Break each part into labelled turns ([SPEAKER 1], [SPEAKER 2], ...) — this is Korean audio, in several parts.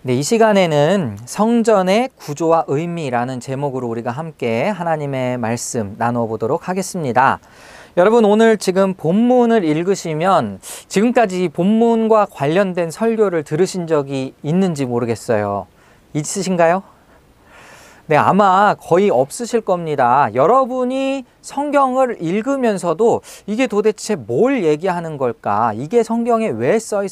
[SPEAKER 1] 네, 이 시간에는 성전의 구조와 의미라는 제목으로 우리가 함께 하나님의 말씀 나누어 보도록 하겠습니다. 여러분, 오늘 지금 본문을 읽으시면 지금까지 본문과 관련된 설교를 들으신 적이 있는지 모르겠어요. 있으신가요? 네, 아마 거의 없으실 겁니다. 여러분이 성경을 읽으면서도 이게 도대체 뭘 얘기하는 걸까? 이게 성경에 왜 써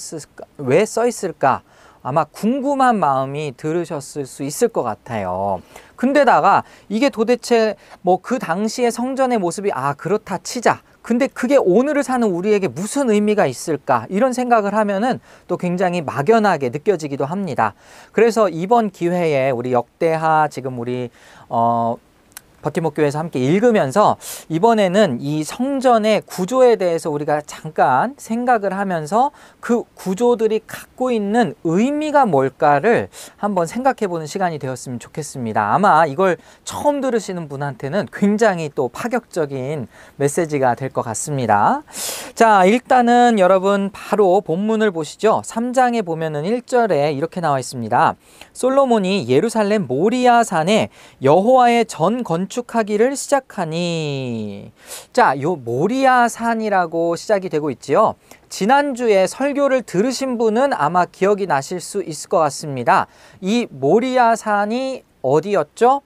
[SPEAKER 1] 있을까? 아마 궁금한 마음이 들으셨을 수 있을 것 같아요. 근데다가 이게 도대체 뭐 그 당시의 성전의 모습이 그렇다 치자. 근데 그게 오늘을 사는 우리에게 무슨 의미가 있을까? 이런 생각을 하면은 또 굉장히 막연하게 느껴지기도 합니다. 그래서 이번 기회에 우리 역대하 지금 우리 버팀목 교회에서 함께 읽으면서 이번에는 이 성전의 구조에 대해서 우리가 잠깐 생각을 하면서 그 구조들이 갖고 있는 의미가 뭘까를 한번 생각해 보는 시간이 되었으면 좋겠습니다. 아마 이걸 처음 들으시는 분한테는 굉장히 또 파격적인 메시지가 될 것 같습니다. 자, 일단은 여러분 바로 본문을 보시죠. 3장에 보면은 1절에 이렇게 나와 있습니다. 솔로몬이 예루살렘 모리아 산에 여호와의 전 건축하기를 시작하니. 자, 요 모리아 산이라고 시작이 되고 있지요. 지난주에 설교를 들으신 분은 아마 기억이 나실 수 있을 것 같습니다. 이 모리아 산이 어디였죠?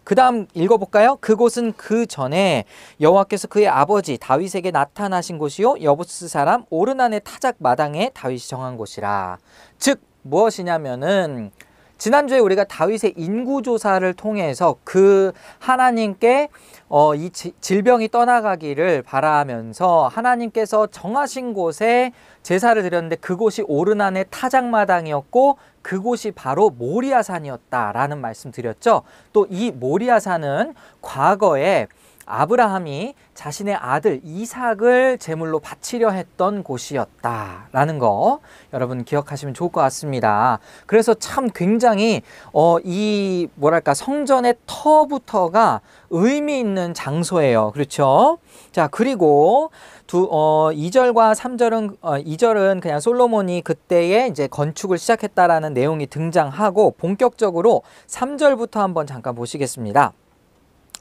[SPEAKER 1] 그 다음 읽어볼까요? 그곳은 그 전에 여호와께서 그의 아버지 다윗에게 나타나신 곳이요 여부스 사람 오르난의 타작 마당에 다윗이 정한 곳이라. 즉 무엇이냐면은 지난주에 우리가 다윗의 인구조사를 통해서 그 하나님께 이 질병이 떠나가기를 바라면서 하나님께서 정하신 곳에 제사를 드렸는데 그곳이 오르난의 타작마당이었고 그곳이 바로 모리아산이었다라는 말씀 드렸죠. 또 이 모리아산은 과거에 아브라함이 자신의 아들 이삭을 제물로 바치려 했던 곳이었다라는 거 여러분 기억하시면 좋을 것 같습니다. 그래서 참 굉장히 이 뭐랄까 성전의 터부터가 의미 있는 장소예요. 그렇죠? 자, 그리고 2절과 3절은 2절은 그냥 솔로몬이 그때에 이제 건축을 시작했다라는 내용이 등장하고 본격적으로 3절부터 한번 잠깐 보시겠습니다.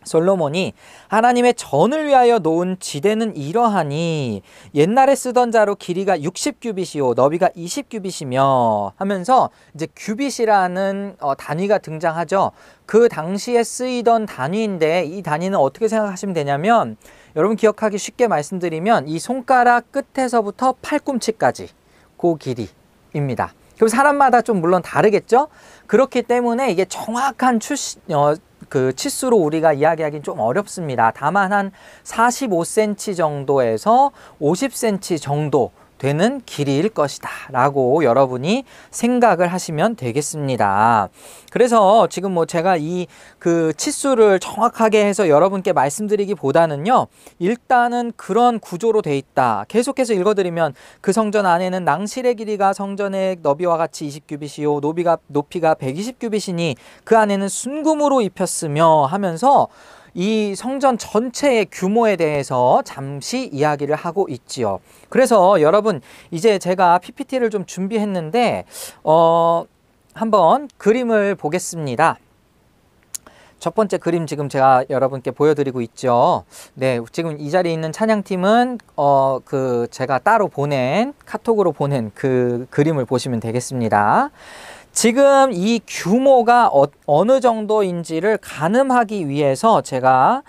[SPEAKER 1] 솔로몬이 하나님의 전을 위하여 놓은 지대는 이러하니 옛날에 쓰던 자로 길이가 60규빗이요 너비가 20규빗이며 하면서 이제 규빗이라는 단위가 등장하죠. 그 당시에 쓰이던 단위인데 이 단위는 어떻게 생각하시면 되냐면 여러분 기억하기 쉽게 말씀드리면 이 손가락 끝에서부터 팔꿈치까지 그 길이입니다. 그럼 사람마다 좀 물론 다르겠죠? 그렇기 때문에 이게 정확한 그 치수로 우리가 이야기하기는 좀 어렵습니다. 다만 한 45cm 정도에서 50cm 정도 되는 길이일 것이다 라고 여러분이 생각을 하시면 되겠습니다. 그래서 지금 뭐 제가 이 그 치수를 정확하게 해서 여러분께 말씀드리기보다는요, 일단은 그런 구조로 돼 있다. 계속해서 읽어드리면 그 성전 안에는 낭실의 길이가 성전의 너비와 같이 20규빗이요 높이가 120규빗이니 그 안에는 순금으로 입혔으며 하면서 이 성전 전체의 규모에 대해서 잠시 이야기를 하고 있지요. 그래서 여러분 이제 제가 PPT를 좀 준비했는데 한번 그림을 보겠습니다. 첫 번째 그림 지금 제가 여러분께 보여드리고 있죠. 네, 지금 이 자리에 있는 찬양팀은 제가 따로 카톡으로 보낸 그 그림을 보시면 되겠습니다. 지금 이 규모가 어느 정도인지를 가늠하기 위해서 제가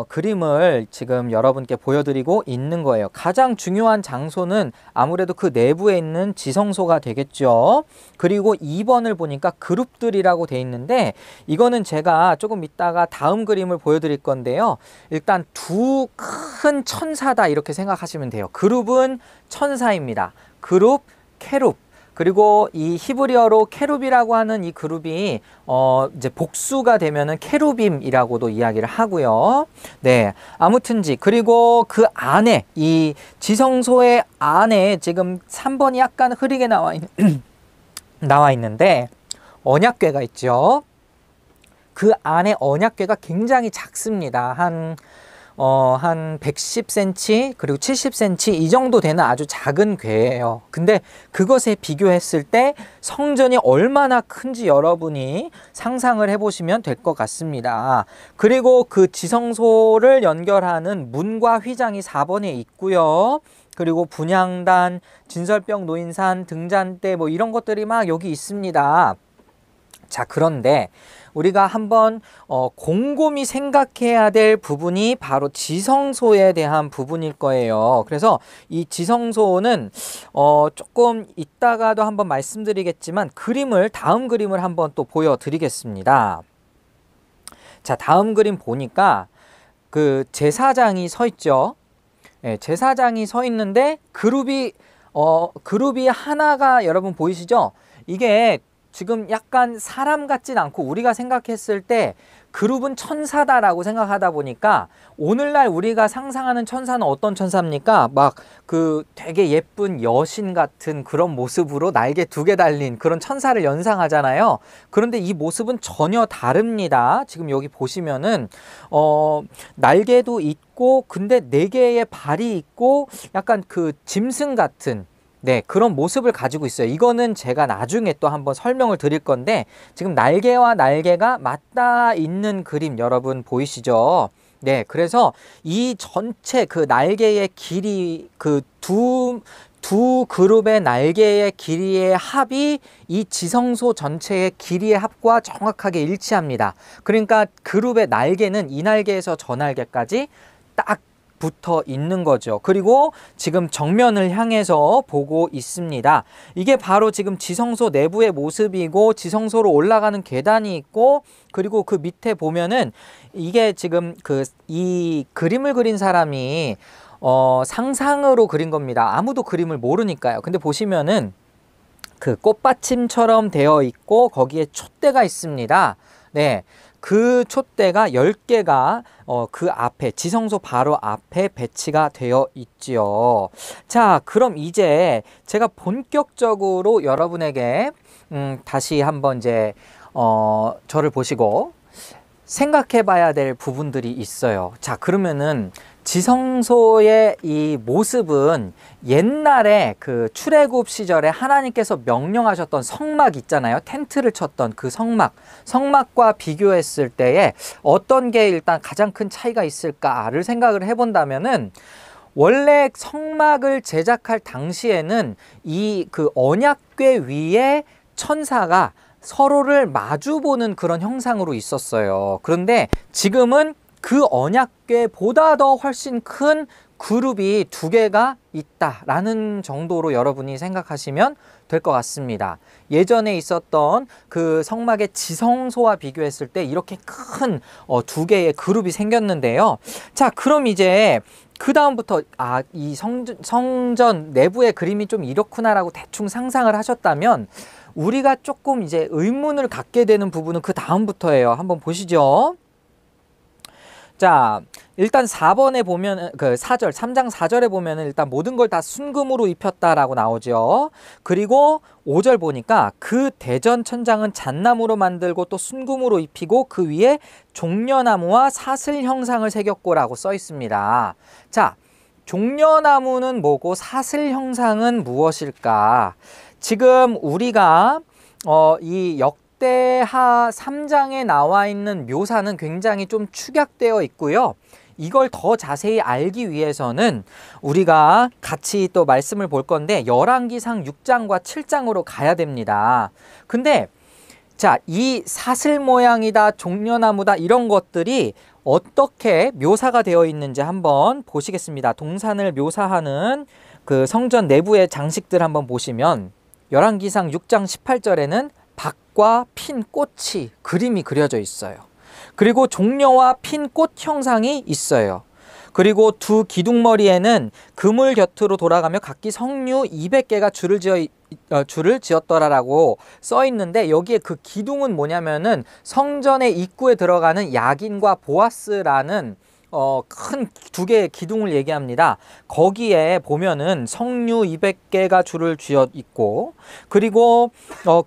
[SPEAKER 1] 그림을 지금 여러분께 보여드리고 있는 거예요. 가장 중요한 장소는 아무래도 그 내부에 있는 지성소가 되겠죠. 그리고 2번을 보니까 그룹들이라고 돼 있는데 이거는 제가 조금 이따가 다음 그림을 보여드릴 건데요. 일단 두 큰 천사다 이렇게 생각하시면 돼요. 그룹은 천사입니다. 그룹, 케룹. 그리고 이 히브리어로 케룹이라고 하는 이 그룹이 이제 복수가 되면은 케루빔이라고도 이야기를 하고요. 네, 아무튼지 그리고 그 안에 이 지성소의 안에 지금 3번이 약간 흐리게 나와 있는데 언약궤가 있죠. 그 안에 언약궤가 굉장히 작습니다. 한 한 110cm 그리고 70cm 이 정도 되는 아주 작은 괴예요. 근데 그것에 비교했을 때 성전이 얼마나 큰지 여러분이 상상을 해보시면 될 것 같습니다. 그리고 그 지성소를 연결하는 문과 휘장이 4번에 있고요. 그리고 분향단, 진설병 노인산, 등잔대 뭐 이런 것들이 막 여기 있습니다. 자, 그런데 우리가 한번 곰곰이 생각해야 될 부분이 바로 지성소에 대한 부분일 거예요. 그래서 이 지성소는 조금 이따가도 한번 말씀드리겠지만 다음 그림을 한번 또 보여드리겠습니다. 자, 다음 그림 보니까 그 제사장이 서 있죠. 네, 제사장이 서 있는데 그룹이 하나가 여러분 보이시죠? 이게 지금 약간 사람 같진 않고 우리가 생각했을 때 그룹은 천사다라고 생각하다 보니까 오늘날 우리가 상상하는 천사는 어떤 천사입니까? 막 그 되게 예쁜 여신 같은 그런 모습으로 날개 2개 달린 그런 천사를 연상하잖아요. 그런데 이 모습은 전혀 다릅니다. 지금 여기 보시면은 날개도 있고 근데 4개의 발이 있고 약간 그 짐승 같은 네, 그런 모습을 가지고 있어요. 이거는 제가 나중에 또 한번 설명을 드릴 건데 지금 날개와 날개가 맞닿아 있는 그림 여러분 보이시죠? 네, 그래서 이 전체 그 날개의 길이 그 두 그룹의 날개의 길이의 합이 이 지성소 전체의 길이의 합과 정확하게 일치합니다. 그러니까 그룹의 날개는 이 날개에서 저 날개까지 딱 붙어 있는 거죠. 그리고 지금 정면을 향해서 보고 있습니다. 이게 바로 지금 지성소 내부의 모습이고 지성소로 올라가는 계단이 있고 그리고 그 밑에 보면은 이게 지금 이 그림을 그린 사람이 상상으로 그린 겁니다. 아무도 그림을 모르니까요. 근데 보시면은 그 꽃받침처럼 되어 있고 거기에 촛대가 있습니다. 네. 그 촛대가 10개가 그 앞에 지성소 바로 앞에 배치가 되어 있지요. 자, 그럼 이제 제가 본격적으로 여러분에게 다시 한번 이제 저를 보시고 생각해 봐야 될 부분들이 있어요. 자, 그러면은 지성소의 이 모습은 옛날에 그 출애굽 시절에 하나님께서 명령하셨던 성막 있잖아요. 텐트를 쳤던 그 성막과 비교했을 때에 어떤 게 일단 가장 큰 차이가 있을까를 생각을 해본다면은 원래 성막을 제작할 당시에는 이 그 언약궤 위에 천사가 서로를 마주보는 그런 형상으로 있었어요. 그런데 지금은 그 언약궤보다 더 훨씬 큰 그룹이 2개가 있다라는 정도로 여러분이 생각하시면 될 것 같습니다. 예전에 있었던 그 성막의 지성소와 비교했을 때 이렇게 큰 2개의 그룹이 생겼는데요. 자, 그럼 이제 그 다음부터 이 성전 내부의 그림이 좀 이렇구나라고 대충 상상을 하셨다면 우리가 조금 이제 의문을 갖게 되는 부분은 그 다음부터예요. 한번 보시죠. 자, 일단 4번에 보면 그 4절, 3장 4절에 보면은 일단 모든 걸 다 순금으로 입혔다라고 나오죠. 그리고 5절 보니까 그 대전 천장은 잣나무로 만들고 또 순금으로 입히고 그 위에 종려나무와 사슬 형상을 새겼고라고 써 있습니다. 자, 종려나무는 뭐고 사슬 형상은 무엇일까? 지금 우리가 이 역대하 3장에 나와 있는 묘사는 굉장히 좀 축약되어 있고요. 이걸 더 자세히 알기 위해서는 우리가 같이 또 말씀을 볼 건데 열왕기상 6장과 7장으로 가야 됩니다. 근데 자, 이 사슬 모양이다, 종려나무다 이런 것들이 어떻게 묘사가 되어 있는지 한번 보시겠습니다. 동산을 묘사하는 그 성전 내부의 장식들 한번 보시면 열왕기상 6장 18절에는 박과 핀 꽃이 그림이 그려져 있어요. 그리고 종려와 핀 꽃 형상이 있어요. 그리고 두 기둥머리에는 그물 곁으로 돌아가며 각기 석류 200개가 줄을 지었더라라고 써 있는데 여기에 그 기둥은 뭐냐면은 성전의 입구에 들어가는 야긴과 보아스라는 큰 2개의 기둥을 얘기합니다. 거기에 보면은 석류 200개가 줄을 쥐어 있고 그리고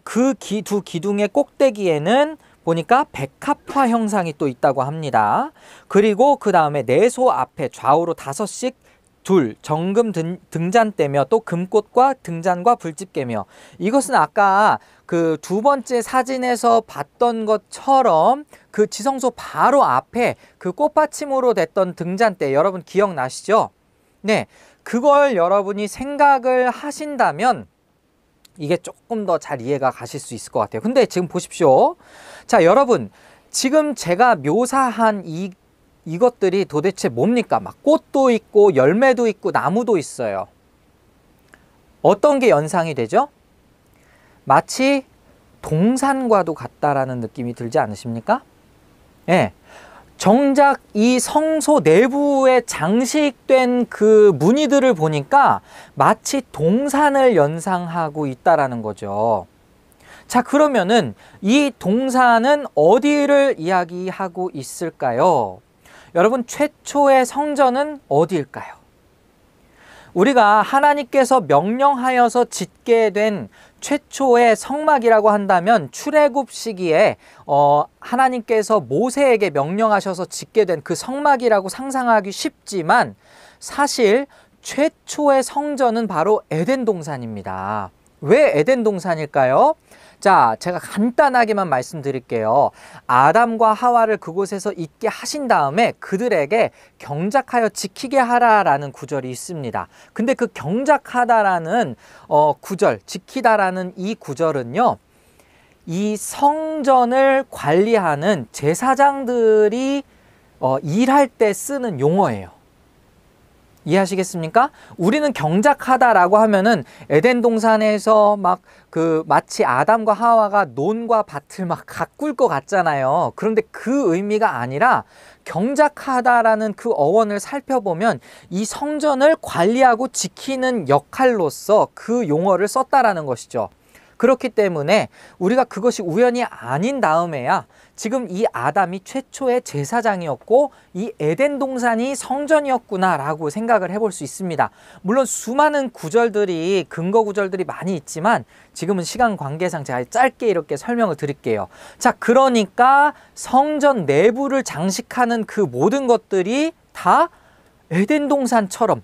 [SPEAKER 1] 그 두 기둥의 꼭대기에는 보니까 백합화 형상이 또 있다고 합니다. 그리고 그 다음에 내소 앞에 좌우로 5씩 둘, 정금 등잔대며 또 금꽃과 등잔과 불집게며, 이것은 아까 그 두 번째 사진에서 봤던 것처럼 그 지성소 바로 앞에 그 꽃받침으로 됐던 등잔대, 여러분 기억나시죠? 네, 그걸 여러분이 생각을 하신다면 이게 조금 더 잘 이해가 가실 수 있을 것 같아요. 근데 지금 보십시오. 자, 여러분 지금 제가 묘사한 이것들이 도대체 뭡니까? 막 꽃도 있고 열매도 있고 나무도 있어요. 어떤 게 연상이 되죠? 마치 동산과도 같다라는 느낌이 들지 않으십니까? 예. 정작 이 성소 내부에 장식된 그 무늬들을 보니까 마치 동산을 연상하고 있다라는 거죠. 자, 그러면은 이 동산은 어디를 이야기하고 있을까요? 여러분, 최초의 성전은 어디일까요? 우리가 하나님께서 명령하여서 짓게 된 최초의 성막이라고 한다면 출애굽 시기에 하나님께서 모세에게 명령하셔서 짓게 된 그 성막이라고 상상하기 쉽지만, 사실 최초의 성전은 바로 에덴 동산입니다. 왜 에덴 동산일까요? 자, 제가 간단하게만 말씀드릴게요. 아담과 하와를 그곳에서 있게 하신 다음에 그들에게 경작하여 지키게 하라라는 구절이 있습니다. 근데 그 경작하다라는 구절, 지키다라는 이 구절은요, 이 성전을 관리하는 제사장들이 일할 때 쓰는 용어예요. 이해하시겠습니까? 우리는 경작하다라고 하면은 에덴 동산에서 막 마치 아담과 하와가 논과 밭을 막 가꿀 것 같잖아요. 그런데 그 의미가 아니라 경작하다라는 그 어원을 살펴보면 이 성전을 관리하고 지키는 역할로서 그 용어를 썼다라는 것이죠. 그렇기 때문에 우리가 그것이 우연이 아닌 다음에야 지금 이 아담이 최초의 제사장이었고 이 에덴 동산이 성전이었구나 라고 생각을 해볼 수 있습니다. 물론 수많은 구절들이, 근거 구절들이 많이 있지만 지금은 시간 관계상 제가 짧게 이렇게 설명을 드릴게요. 자, 그러니까 성전 내부를 장식하는 그 모든 것들이 다 에덴 동산처럼,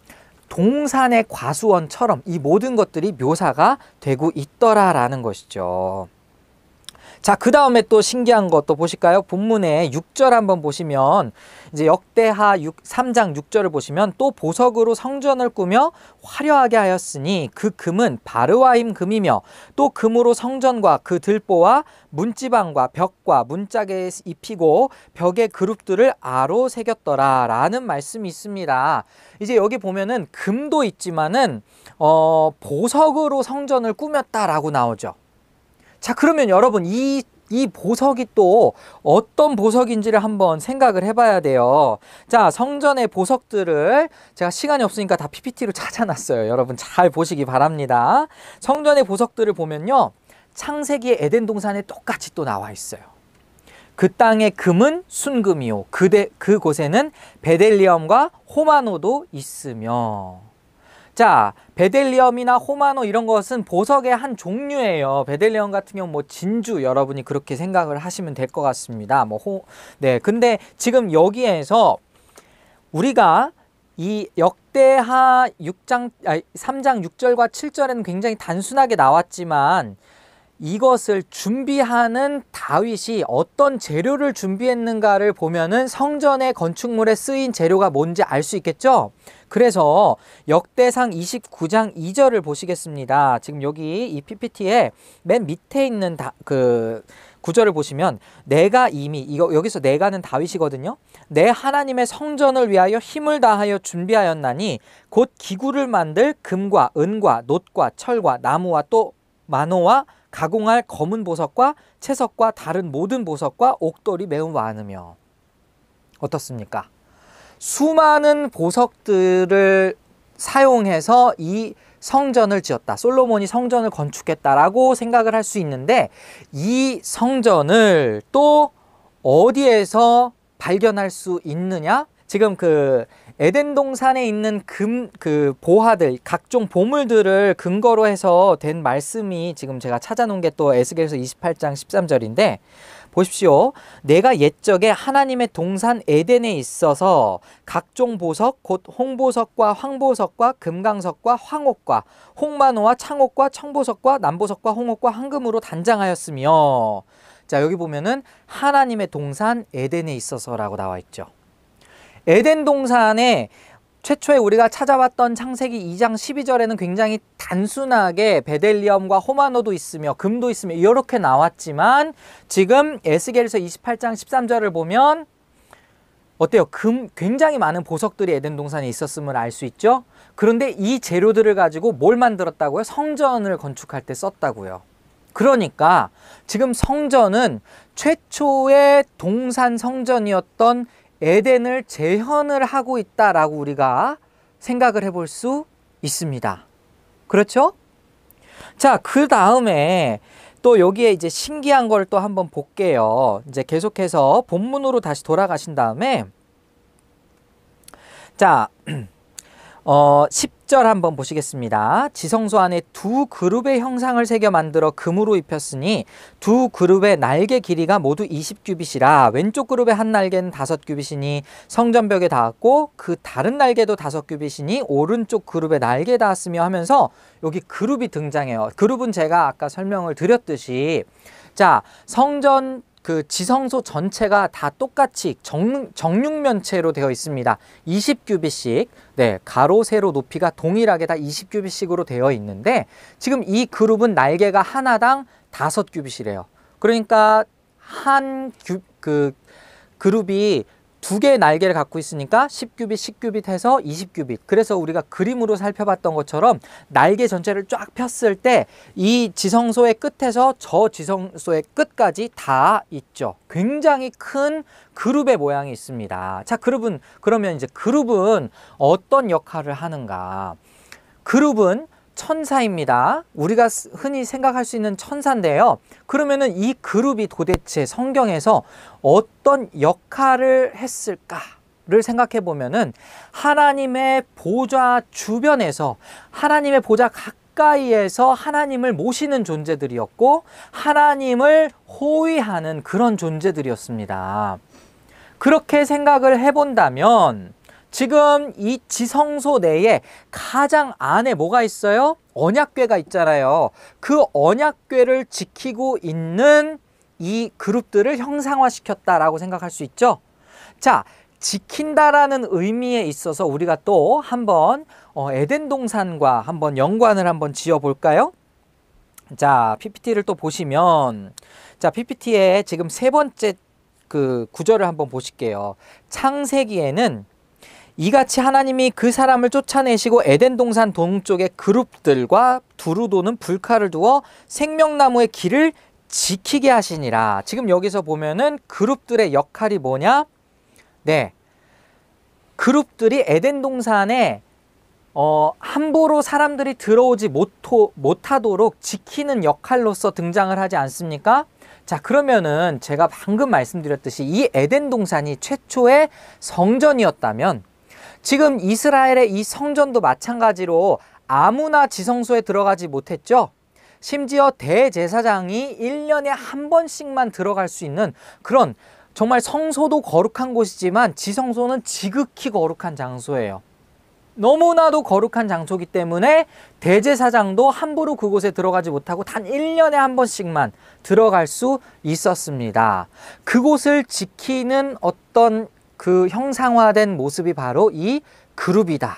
[SPEAKER 1] 동산의 과수원처럼 이 모든 것들이 묘사가 되고 있더라라는 것이죠. 자, 그 다음에 또 신기한 것도 보실까요? 본문의 6절 한번 보시면, 이제 역대하 3장 6절을 보시면, 또 보석으로 성전을 꾸며 화려하게 하였으니 그 금은 바르와임 금이며, 또 금으로 성전과 그 들보와 문지방과 벽과 문짝에 입히고 벽의 그룹들을 아로 새겼더라 라는 말씀이 있습니다. 이제 여기 보면은 금도 있지만은 보석으로 성전을 꾸몄다라고 나오죠. 자, 그러면 여러분 이 보석이 또 어떤 보석인지를 한번 생각을 해봐야 돼요. 자, 성전의 보석들을 제가 시간이 없으니까 다 PPT로 찾아놨어요. 여러분 잘 보시기 바랍니다. 성전의 보석들을 보면요, 창세기의 에덴 동산에 똑같이 또 나와 있어요. 그 땅의 금은 순금이요, 그곳에는 베델리엄과 호마노도 있으며. 자, 베델리엄이나 호마노 이런 것은 보석의 한 종류예요. 베델리엄 같은 경우 뭐 진주, 여러분이 그렇게 생각을 하시면 될 것 같습니다. 네, 근데 지금 여기에서 우리가 이 역대하 3장 6절과 7절에는 굉장히 단순하게 나왔지만, 이것을 준비하는 다윗이 어떤 재료를 준비했는가를 보면은 성전의 건축물에 쓰인 재료가 뭔지 알 수 있겠죠? 그래서 역대상 29장 2절을 보시겠습니다. 지금 여기 이 PPT에 맨 밑에 있는 그 구절을 보시면, 내가 이미, 여기서 내가는 다윗이거든요. 내 하나님의 성전을 위하여 힘을 다하여 준비하였나니 곧 기구를 만들 금과 은과 놋과 철과 나무와 또 만호와 가공할 검은 보석과 채석과 다른 모든 보석과 옥돌이 매우 많으며. 어떻습니까? 수많은 보석들을 사용해서 이 성전을 지었다, 솔로몬이 성전을 건축했다라고 생각을 할 수 있는데, 이 성전을 또 어디에서 발견할 수 있느냐? 지금 그 에덴 동산에 있는 그 보화들, 각종 보물들을 근거로 해서 된 말씀이 지금 제가 찾아놓은 게 또 에스겔서 28장 13절인데, 보십시오. 내가 옛적에 하나님의 동산 에덴에 있어서 각종 보석 곧 홍보석과 황보석과 금강석과 황옥과 홍만호와 창옥과 청보석과 남보석과 홍옥과 황금으로 단장하였으며, 자, 여기 보면은 하나님의 동산 에덴에 있어서라고 나와 있죠. 에덴 동산에 최초에 우리가 찾아왔던 창세기 2장 12절에는 굉장히 단순하게 베델리엄과 호마노도 있으며 금도 있으며 이렇게 나왔지만, 지금 에스겔서 28장 13절을 보면 어때요? 굉장히 많은 보석들이 에덴 동산에 있었음을 알 수 있죠. 그런데 이 재료들을 가지고 뭘 만들었다고요? 성전을 건축할 때 썼다고요. 그러니까 지금 성전은 최초의 동산 성전이었던 에덴을 재현을 하고 있다라고 우리가 생각을 해볼 수 있습니다. 그렇죠? 자, 그 다음에 또 여기에 이제 신기한 걸 또 한번 볼게요. 이제 계속해서 본문으로 다시 돌아가신 다음에, 자, 10절 한번 보시겠습니다. 지성소 안에 두 그룹의 형상을 새겨 만들어 금으로 입혔으니 두 그룹의 날개 길이가 모두 20규빗이라 왼쪽 그룹의 한 날개는 5규빗이니 성전벽에 닿았고 그 다른 날개도 5규빗이니 오른쪽 그룹의 날개에 닿았으며 하면서 여기 그룹이 등장해요. 그룹은 제가 아까 설명을 드렸듯이, 자, 성전 그 지성소 전체가 다 똑같이 정육면체로 되어 있습니다. 20규빗씩, 네, 가로 세로 높이가 동일하게 다 20규빗씩으로 되어 있는데, 지금 이 그룹은 날개가 하나당 5규빗이래요. 그러니까 그룹이 두 개의 날개를 갖고 있으니까 10규빗, 10규빗 해서 20규빗. 그래서 우리가 그림으로 살펴봤던 것처럼 날개 전체를 쫙 폈을 때 이 지성소의 끝에서 저 지성소의 끝까지 다 있죠. 굉장히 큰 그룹의 모양이 있습니다. 자, 그러면 이제 그룹은 어떤 역할을 하는가? 그룹은 천사입니다. 우리가 흔히 생각할 수 있는 천사인데요. 그러면은 이 그룹이 도대체 성경에서 어떤 역할을 했을까를 생각해 보면은, 하나님의 보좌 주변에서, 하나님의 보좌 가까이에서 하나님을 모시는 존재들이었고 하나님을 호위하는 그런 존재들이었습니다. 그렇게 생각을 해본다면 지금 이 지성소 내에 가장 안에 뭐가 있어요? 언약궤가 있잖아요. 그 언약궤를 지키고 있는 이 그룹들을 형상화시켰다라고 생각할 수 있죠. 자, 지킨다라는 의미에 있어서 우리가 또 한번 에덴 동산과 한번 연관을 한번 지어 볼까요? 자, PPT를 또 보시면, 자, PPT에 지금 세 번째 그 구절을 한번 보실게요. 창세기에는 이같이 하나님이 그 사람을 쫓아내시고 에덴 동산 동쪽의 그룹들과 두루 도는 불칼을 두어 생명나무의 길을 지키게 하시니라. 지금 여기서 보면은 그룹들의 역할이 뭐냐? 네, 그룹들이 에덴 동산에 함부로 사람들이 들어오지 못하도록 지키는 역할로서 등장을 하지 않습니까? 자, 그러면은 제가 방금 말씀드렸듯이 이 에덴 동산이 최초의 성전이었다면 지금 이스라엘의 이 성전도 마찬가지로 아무나 지성소에 들어가지 못했죠. 심지어 대제사장이 1년에 한 번씩만 들어갈 수 있는 그런, 정말 성소도 거룩한 곳이지만 지성소는 지극히 거룩한 장소예요. 너무나도 거룩한 장소이기 때문에 대제사장도 함부로 그곳에 들어가지 못하고 단 1년에 한 번씩만 들어갈 수 있었습니다. 그곳을 지키는 어떤 그 형상화된 모습이 바로 이 그룹이다.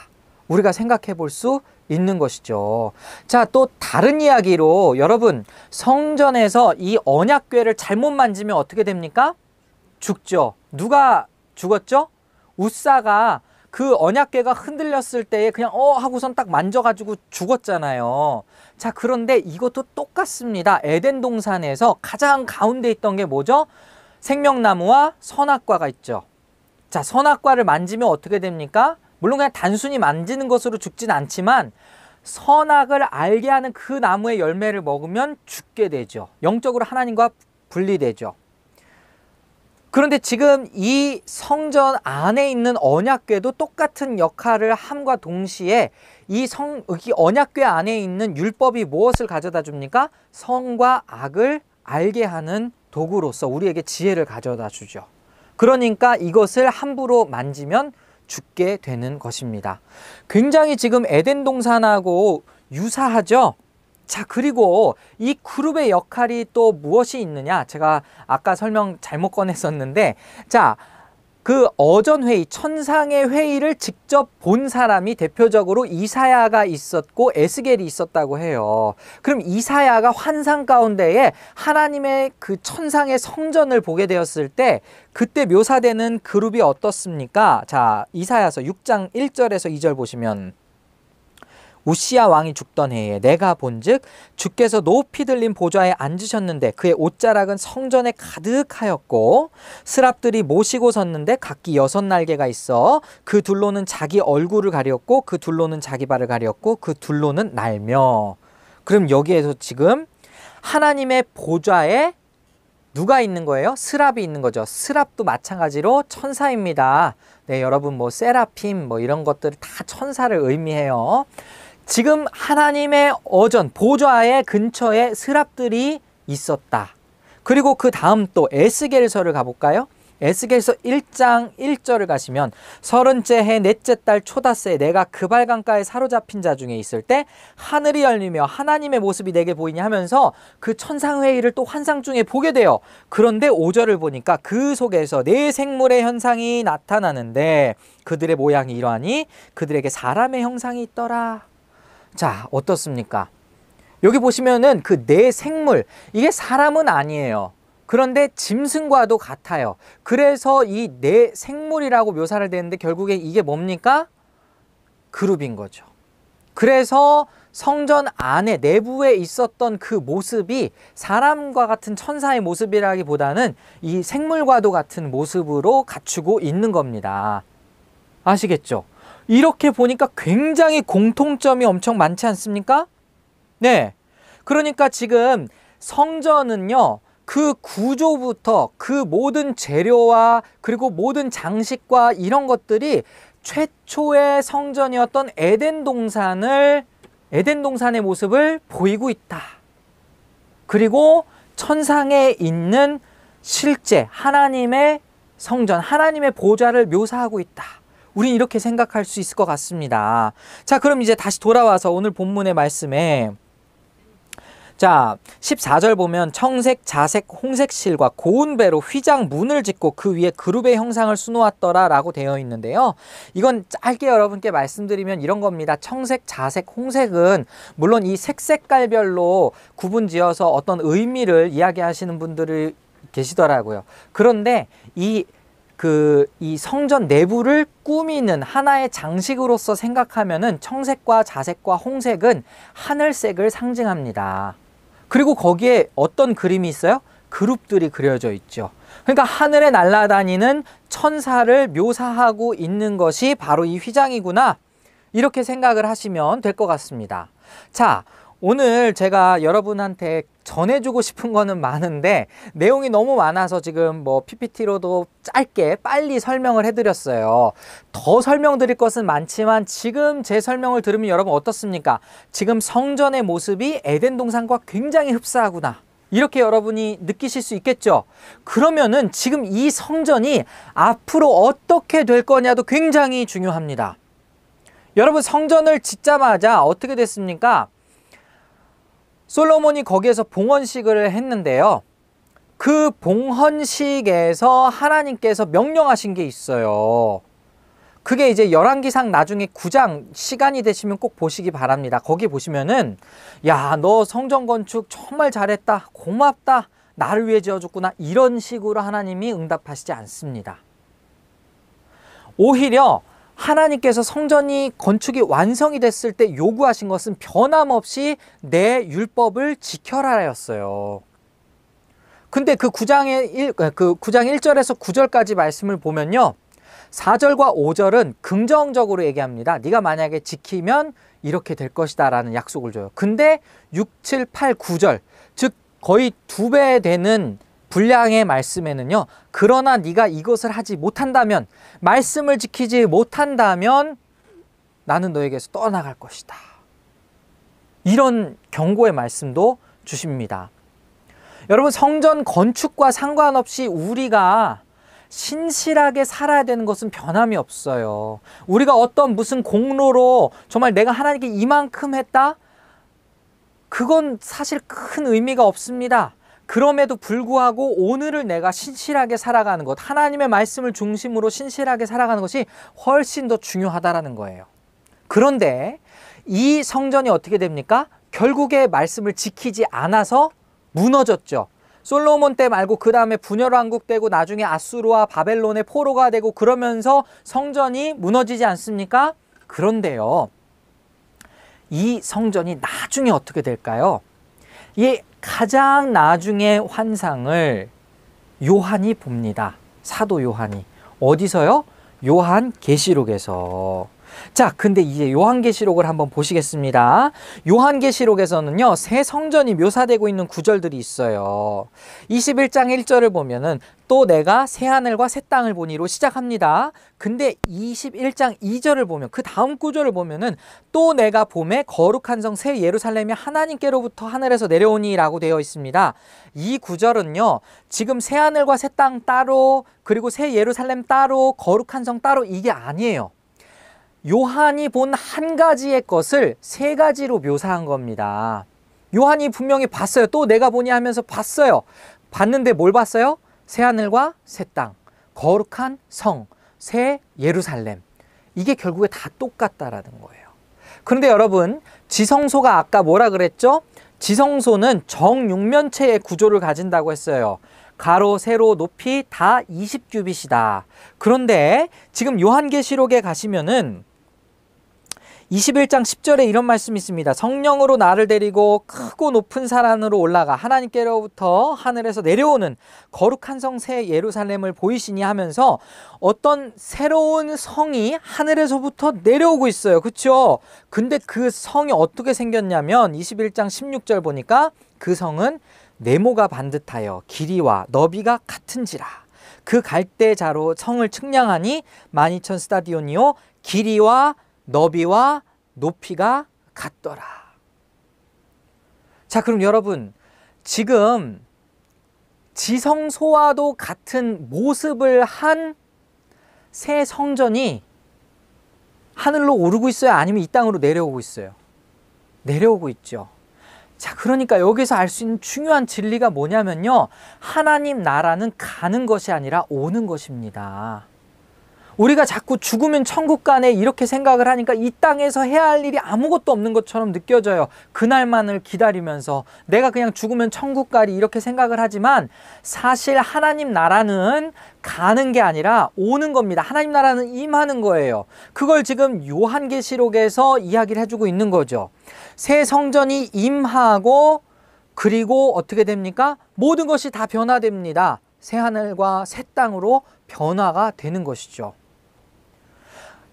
[SPEAKER 1] 우리가 생각해 볼 수 있는 것이죠. 자, 또 다른 이야기로 여러분, 성전에서 이 언약궤를 잘못 만지면 어떻게 됩니까? 죽죠. 누가 죽었죠? 웃사가 그 언약궤가 흔들렸을 때에 그냥 하고선 딱 만져가지고 죽었잖아요. 자, 그런데 이것도 똑같습니다. 에덴 동산에서 가장 가운데 있던 게 뭐죠? 생명나무와 선악과가 있죠. 자, 선악과를 만지면 어떻게 됩니까? 물론 그냥 단순히 만지는 것으로 죽진 않지만 선악을 알게 하는 그 나무의 열매를 먹으면 죽게 되죠. 영적으로 하나님과 분리되죠. 그런데 지금 이 성전 안에 있는 언약궤도 똑같은 역할을 함과 동시에 이 언약궤 안에 있는 율법이 무엇을 가져다 줍니까? 선과 악을 알게 하는 도구로서 우리에게 지혜를 가져다 주죠. 그러니까 이것을 함부로 만지면 죽게 되는 것입니다. 굉장히 지금 에덴 동산하고 유사하죠? 자, 그리고 이 그룹의 역할이 또 무엇이 있느냐? 제가 아까 설명 잘못 꺼냈었는데, 자, 그 어전회의, 천상의 회의를 직접 본 사람이 대표적으로 이사야가 있었고 에스겔이 있었다고 해요. 그럼 이사야가 환상 가운데에 하나님의 그 천상의 성전을 보게 되었을 때 그때 묘사되는 그룹이 어떻습니까? 자, 이사야서 6장 1절에서 2절 보시면, 우시야 왕이 죽던 해에 내가 본즉 주께서 높이 들린 보좌에 앉으셨는데 그의 옷자락은 성전에 가득하였고 스랍들이 모시고 섰는데 각기 6날개가 있어 그 둘로는 자기 얼굴을 가렸고 그 둘로는 자기 발을 가렸고 그 둘로는 날며. 그럼 여기에서 지금 하나님의 보좌에 누가 있는 거예요? 스랍이 있는 거죠. 스랍도 마찬가지로 천사입니다. 네, 여러분 뭐 세라핌 뭐 이런 것들 다 천사를 의미해요. 지금 하나님의 어전, 보좌의 근처에 스랍들이 있었다. 그리고 그 다음 또 에스겔서를 가볼까요? 에스겔서 1장 1절을 가시면 30째 해 넷째 달 초닷새에 내가 그발 강가에 사로잡힌 자 중에 있을 때 하늘이 열리며 하나님의 모습이 내게 보이니 하면서 그 천상회의를 또 환상 중에 보게 돼요. 그런데 5절을 보니까 그 속에서 네 생물의 현상이 나타나는데 그들의 모양이 이러하니 그들에게 사람의 형상이 있더라. 자, 어떻습니까? 여기 보시면은 그 네 생물, 이게 사람은 아니에요. 그런데 짐승과도 같아요. 그래서 이 네 생물이라고 묘사를 되는데 결국에 이게 뭡니까? 그룹인 거죠. 그래서 성전 안에 내부에 있었던 그 모습이 사람과 같은 천사의 모습이라기보다는 이 생물과도 같은 모습으로 갖추고 있는 겁니다. 아시겠죠? 이렇게 보니까 굉장히 공통점이 엄청 많지 않습니까? 네. 그러니까 지금 성전은요, 그 구조부터 그 모든 재료와 그리고 모든 장식과 이런 것들이 최초의 성전이었던 에덴 동산의 모습을 보이고 있다. 그리고 천상에 있는 실제 하나님의 성전, 하나님의 보좌를 묘사하고 있다. 우린 이렇게 생각할 수 있을 것 같습니다. 자, 그럼 이제 다시 돌아와서 오늘 본문의 말씀에, 자, 14절 보면 청색, 자색, 홍색 실과 고운 배로 휘장 문을 짓고 그 위에 그룹의 형상을 수놓았더라 라고 되어 있는데요. 이건 짧게 여러분께 말씀드리면 이런 겁니다. 청색, 자색, 홍색은 물론 이 색깔별로 구분지어서 어떤 의미를 이야기하시는 분들이 계시더라고요. 그런데 이 성전 내부를 꾸미는 하나의 장식으로서 생각하면은 청색과 자색과 홍색은 하늘색을 상징합니다. 그리고 거기에 어떤 그림이 있어요? 그룹들이 그려져 있죠. 그러니까 하늘에 날아다니는 천사를 묘사하고 있는 것이 바로 이 휘장이구나. 이렇게 생각을 하시면 될 것 같습니다. 자, 오늘 제가 여러분한테 전해주고 싶은 거는 많은데 내용이 너무 많아서 지금 뭐 PPT로도 짧게 빨리 설명을 해드렸어요. 더 설명드릴 것은 많지만 지금 제 설명을 들으면 여러분 어떻습니까? 지금 성전의 모습이 에덴 동산과 굉장히 흡사하구나. 이렇게 여러분이 느끼실 수 있겠죠? 그러면은 지금 이 성전이 앞으로 어떻게 될 거냐도 굉장히 중요합니다. 여러분, 성전을 짓자마자 어떻게 됐습니까? 솔로몬이 거기에서 봉헌식을 했는데요. 그 봉헌식에서 하나님께서 명령하신 게 있어요. 그게 이제 열왕기상 나중에 9장 시간이 되시면 꼭 보시기 바랍니다. 거기 보시면은, 야, 너 성전 건축 정말 잘했다. 고맙다. 나를 위해 지어줬구나. 이런 식으로 하나님이 응답하시지 않습니다. 오히려 하나님께서 성전이 건축이 완성이 됐을 때 요구하신 것은 변함없이 내 율법을 지켜라였어요. 근데 그 9장 1절에서 9절까지 말씀을 보면요. 4절과 5절은 긍정적으로 얘기합니다. 네가 만약에 지키면 이렇게 될 것이다 라는 약속을 줘요. 근데 6, 7, 8, 9절, 즉 거의 2배 되는 분량의 말씀에는요. 그러나 네가 이것을 하지 못한다면, 말씀을 지키지 못한다면 나는 너에게서 떠나갈 것이다. 이런 경고의 말씀도 주십니다. 여러분, 성전 건축과 상관없이 우리가 신실하게 살아야 되는 것은 변함이 없어요. 우리가 어떤 무슨 공로로 정말 내가 하나님께 이만큼 했다? 그건 사실 큰 의미가 없습니다. 그럼에도 불구하고 오늘을 내가 신실하게 살아가는 것, 하나님의 말씀을 중심으로 신실하게 살아가는 것이 훨씬 더 중요하다라는 거예요. 그런데 이 성전이 어떻게 됩니까? 결국에 말씀을 지키지 않아서 무너졌죠. 솔로몬 때 말고 그 다음에 분열왕국 되고 나중에 아수르와 바벨론의 포로가 되고 그러면서 성전이 무너지지 않습니까? 그런데요, 이 성전이 나중에 어떻게 될까요? 이 가장 나중의 환상을 요한이 봅니다. 사도 요한이. 어디서요? 요한계시록에서. 자, 근데 이제 요한계시록을 한번 보시겠습니다. 요한계시록에서는요, 새 성전이 묘사되고 있는 구절들이 있어요. 21장 1절을 보면은 또 내가 새 하늘과 새 땅을 보니로 시작합니다. 근데 21장 2절을 보면, 그 다음 구절을 보면은 또 내가 봄에 거룩한 성 새 예루살렘이 하나님께로부터 하늘에서 내려오니 라고 되어 있습니다. 이 구절은요, 지금 새 하늘과 새 땅 따로, 그리고 새 예루살렘 따로, 거룩한 성 따로, 이게 아니에요. 요한이 본 한 가지의 것을 세 가지로 묘사한 겁니다. 요한이 분명히 봤어요. 또 내가 보니 하면서 봤어요. 봤는데 뭘 봤어요? 새 하늘과 새 땅, 거룩한 성, 새 예루살렘. 이게 결국에 다 똑같다라는 거예요. 그런데 여러분, 지성소가 아까 뭐라 그랬죠? 지성소는 정육면체의 구조를 가진다고 했어요. 가로, 세로, 높이 다 20규빗이다. 그런데 지금 요한계시록에 가시면은 21장 10절에 이런 말씀이 있습니다. 성령으로 나를 데리고 크고 높은 산 안으로 올라가 하나님께로부터 하늘에서 내려오는 거룩한 성 새 예루살렘을 보이시니 하면서 어떤 새로운 성이 하늘에서부터 내려오고 있어요. 그렇죠? 근데 그 성이 어떻게 생겼냐면 21장 16절 보니까 그 성은 네모가 반듯하여 길이와 너비가 같은지라. 그 갈대자로 성을 측량하니 12,000 스타디온이요 길이와 너비와 높이가 같더라. 자, 그럼 여러분, 지금 지성소와도 같은 모습을 한 새 성전이 하늘로 오르고 있어요? 아니면 이 땅으로 내려오고 있어요? 내려오고 있죠. 자, 그러니까 여기서 알 수 있는 중요한 진리가 뭐냐면요, 하나님 나라는 가는 것이 아니라 오는 것입니다. 우리가 자꾸 죽으면 천국 가네 이렇게 생각을 하니까 이 땅에서 해야 할 일이 아무것도 없는 것처럼 느껴져요. 그날만을 기다리면서 내가 그냥 죽으면 천국 가리 이렇게 생각을 하지만, 사실 하나님 나라는 가는 게 아니라 오는 겁니다. 하나님 나라는 임하는 거예요. 그걸 지금 요한계시록에서 이야기를 해주고 있는 거죠. 새 성전이 임하고, 그리고 어떻게 됩니까? 모든 것이 다 변화됩니다. 새 하늘과 새 땅으로 변화가 되는 것이죠.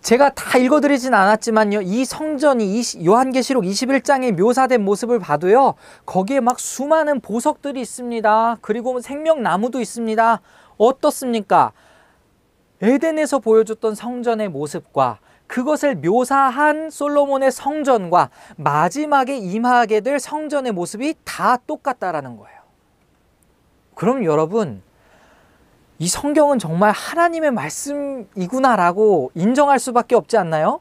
[SPEAKER 1] 제가 다 읽어드리진 않았지만요, 이 성전이 요한계시록 21장에 묘사된 모습을 봐도요, 거기에 막 수많은 보석들이 있습니다. 그리고 생명나무도 있습니다. 어떻습니까? 에덴에서 보여줬던 성전의 모습과 그것을 묘사한 솔로몬의 성전과 마지막에 임하게 될 성전의 모습이 다 똑같다라는 거예요. 그럼 여러분, 이 성경은 정말 하나님의 말씀이구나라고 인정할 수밖에 없지 않나요?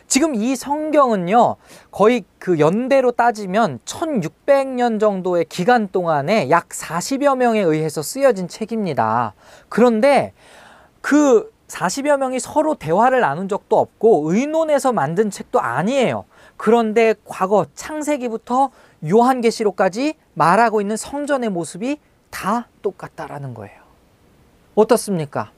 [SPEAKER 1] 지금 이 성경은요, 거의 그 연대로 따지면 1600년 정도의 기간 동안에 약 40여 명에 의해서 쓰여진 책입니다. 그런데 그 40여 명이 서로 대화를 나눈 적도 없고 의논해서 만든 책도 아니에요. 그런데 과거 창세기부터 요한계시록까지 말하고 있는 성전의 모습이 다 똑같다라는 거예요. 어떻습니까?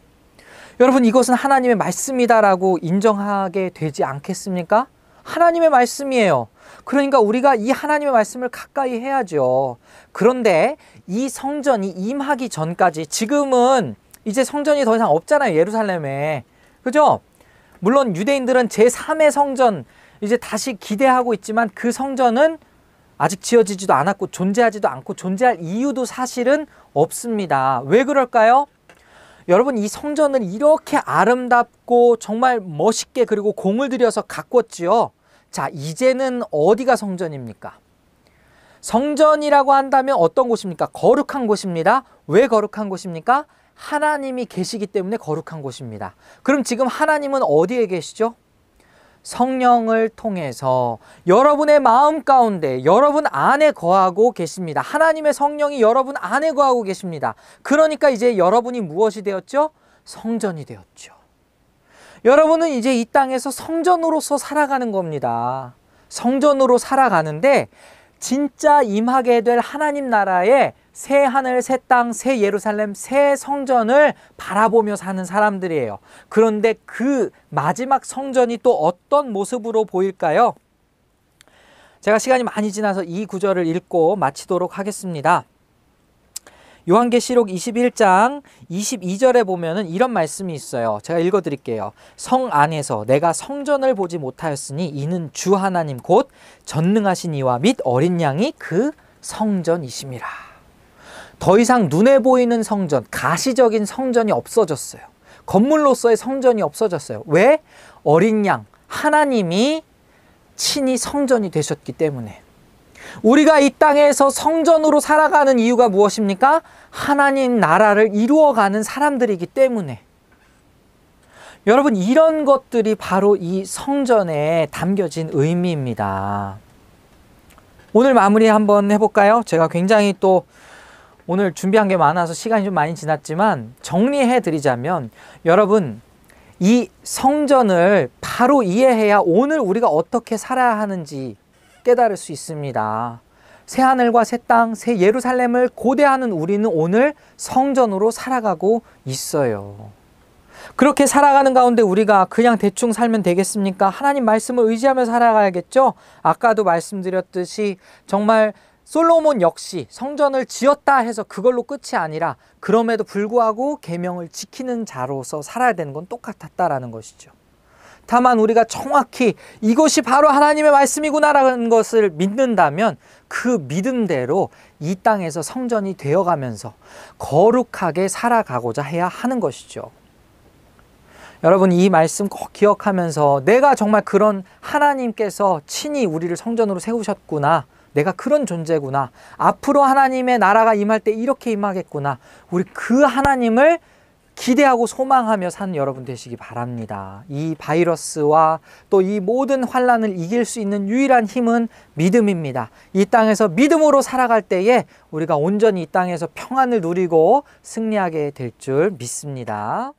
[SPEAKER 1] 여러분, 이것은 하나님의 말씀이다라고 인정하게 되지 않겠습니까? 하나님의 말씀이에요. 그러니까 우리가 이 하나님의 말씀을 가까이 해야죠. 그런데 이 성전이 임하기 전까지, 지금은 이제 성전이 더 이상 없잖아요, 예루살렘에. 그죠? 물론 유대인들은 제3의 성전 이제 다시 기대하고 있지만, 그 성전은 아직 지어지지도 않았고 존재하지도 않고 존재할 이유도 사실은 없습니다. 왜 그럴까요? 여러분, 이 성전을 이렇게 아름답고 정말 멋있게 그리고 공을 들여서 가꿨지요. 자, 이제는 어디가 성전입니까? 성전이라고 한다면 어떤 곳입니까? 거룩한 곳입니다. 왜 거룩한 곳입니까? 하나님이 계시기 때문에 거룩한 곳입니다. 그럼 지금 하나님은 어디에 계시죠? 성령을 통해서 여러분의 마음 가운데 여러분 안에 거하고 계십니다. 하나님의 성령이 여러분 안에 거하고 계십니다. 그러니까 이제 여러분이 무엇이 되었죠? 성전이 되었죠. 여러분은 이제 이 땅에서 성전으로서 살아가는 겁니다. 성전으로 살아가는데 진짜 임하게 될 하나님 나라의 새 하늘, 새 땅, 새 예루살렘, 새 성전을 바라보며 사는 사람들이에요. 그런데 그 마지막 성전이 또 어떤 모습으로 보일까요? 제가 시간이 많이 지나서 이 구절을 읽고 마치도록 하겠습니다. 요한계시록 21장 22절에 보면은 이런 말씀이 있어요. 제가 읽어드릴게요. 성 안에서 내가 성전을 보지 못하였으니 이는 주 하나님 곧 전능하신 이와 및 어린 양이 그 성전이심이라. 더 이상 눈에 보이는 성전, 가시적인 성전이 없어졌어요. 건물로서의 성전이 없어졌어요. 왜? 어린 양, 하나님이 친히 성전이 되셨기 때문에. 우리가 이 땅에서 성전으로 살아가는 이유가 무엇입니까? 하나님 나라를 이루어가는 사람들이기 때문에. 여러분, 이런 것들이 바로 이 성전에 담겨진 의미입니다. 오늘 마무리 한번 해볼까요? 제가 굉장히 또 오늘 준비한 게 많아서 시간이 좀 많이 지났지만 정리해 드리자면, 여러분, 이 성전을 바로 이해해야 오늘 우리가 어떻게 살아야 하는지 깨달을 수 있습니다. 새하늘과 새 땅, 새 예루살렘을 고대하는 우리는 오늘 성전으로 살아가고 있어요. 그렇게 살아가는 가운데 우리가 그냥 대충 살면 되겠습니까? 하나님 말씀을 의지하며 살아가야겠죠? 아까도 말씀드렸듯이 정말 솔로몬 역시 성전을 지었다 해서 그걸로 끝이 아니라 그럼에도 불구하고 계명을 지키는 자로서 살아야 되는 건 똑같았다라는 것이죠. 다만 우리가 정확히 이것이 바로 하나님의 말씀이구나라는 것을 믿는다면 그 믿음대로 이 땅에서 성전이 되어가면서 거룩하게 살아가고자 해야 하는 것이죠. 여러분, 이 말씀 꼭 기억하면서 내가 정말 그런 하나님께서 친히 우리를 성전으로 세우셨구나, 내가 그런 존재구나, 앞으로 하나님의 나라가 임할 때 이렇게 임하겠구나, 우리 그 하나님을 기대하고 소망하며 사는 여러분 되시기 바랍니다. 이 바이러스와 또 이 모든 환난을 이길 수 있는 유일한 힘은 믿음입니다. 이 땅에서 믿음으로 살아갈 때에 우리가 온전히 이 땅에서 평안을 누리고 승리하게 될 줄 믿습니다.